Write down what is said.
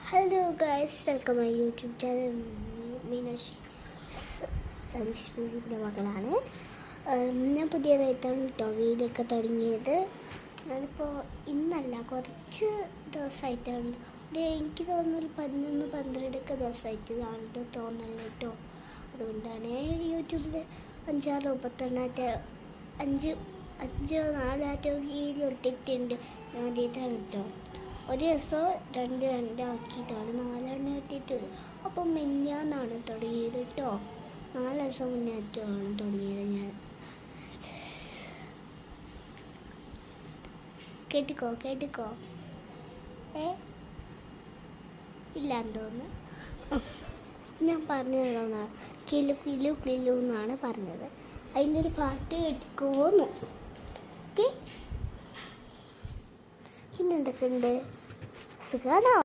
Hello guys, welcome my YouTube channel. Meenakshi സംസ്കൃതിൻ്റെ മകളാണ്. ഞാൻ പുതിയതായിട്ടാണ് കേട്ടോ വീഡിയോ ഒക്കെ തുടങ്ങിയത്. ഞാനിപ്പോൾ ഇന്നല്ല, കുറച്ച് ദിവസമായിട്ടാണ്. എനിക്ക് തോന്നുന്നു ഒരു 11-12 ദിവസമായിട്ട് തോന്നുന്നുള്ളൂ കേട്ടോ. അതുകൊണ്ടാണ് യൂട്യൂബിൽ 5-6 വീഡിയോ ഇട്ടിട്ടുണ്ട്. ഞാൻ ആദ്യമായിട്ടാണ് കേട്ടോ. ഒരു ദിവസം 2 ആക്കിയിട്ടാണ് 4 എത്തിയിട്ടുള്ളത്. അപ്പം മിനിഞ്ഞാന്നാണ് തുടങ്ങിയത് കേട്ടോ. 4 ദിവസം മുന്നേറ്റമാണ് തുടങ്ങിയത്. ഞാൻ കേട്ടിക്കോ ഇല്ലാന്ന് തോന്നുന്നു. ഞാൻ പറഞ്ഞതാണ് കിലു എന്നാണ് പറഞ്ഞത്. അതിൻ്റെ ഒരു പാട്ട് കേട്ടിക്കോന്ന്. ഓക്കെ, പിന്നെ എന്തൊക്കെയുണ്ട്? സുഖാണോ?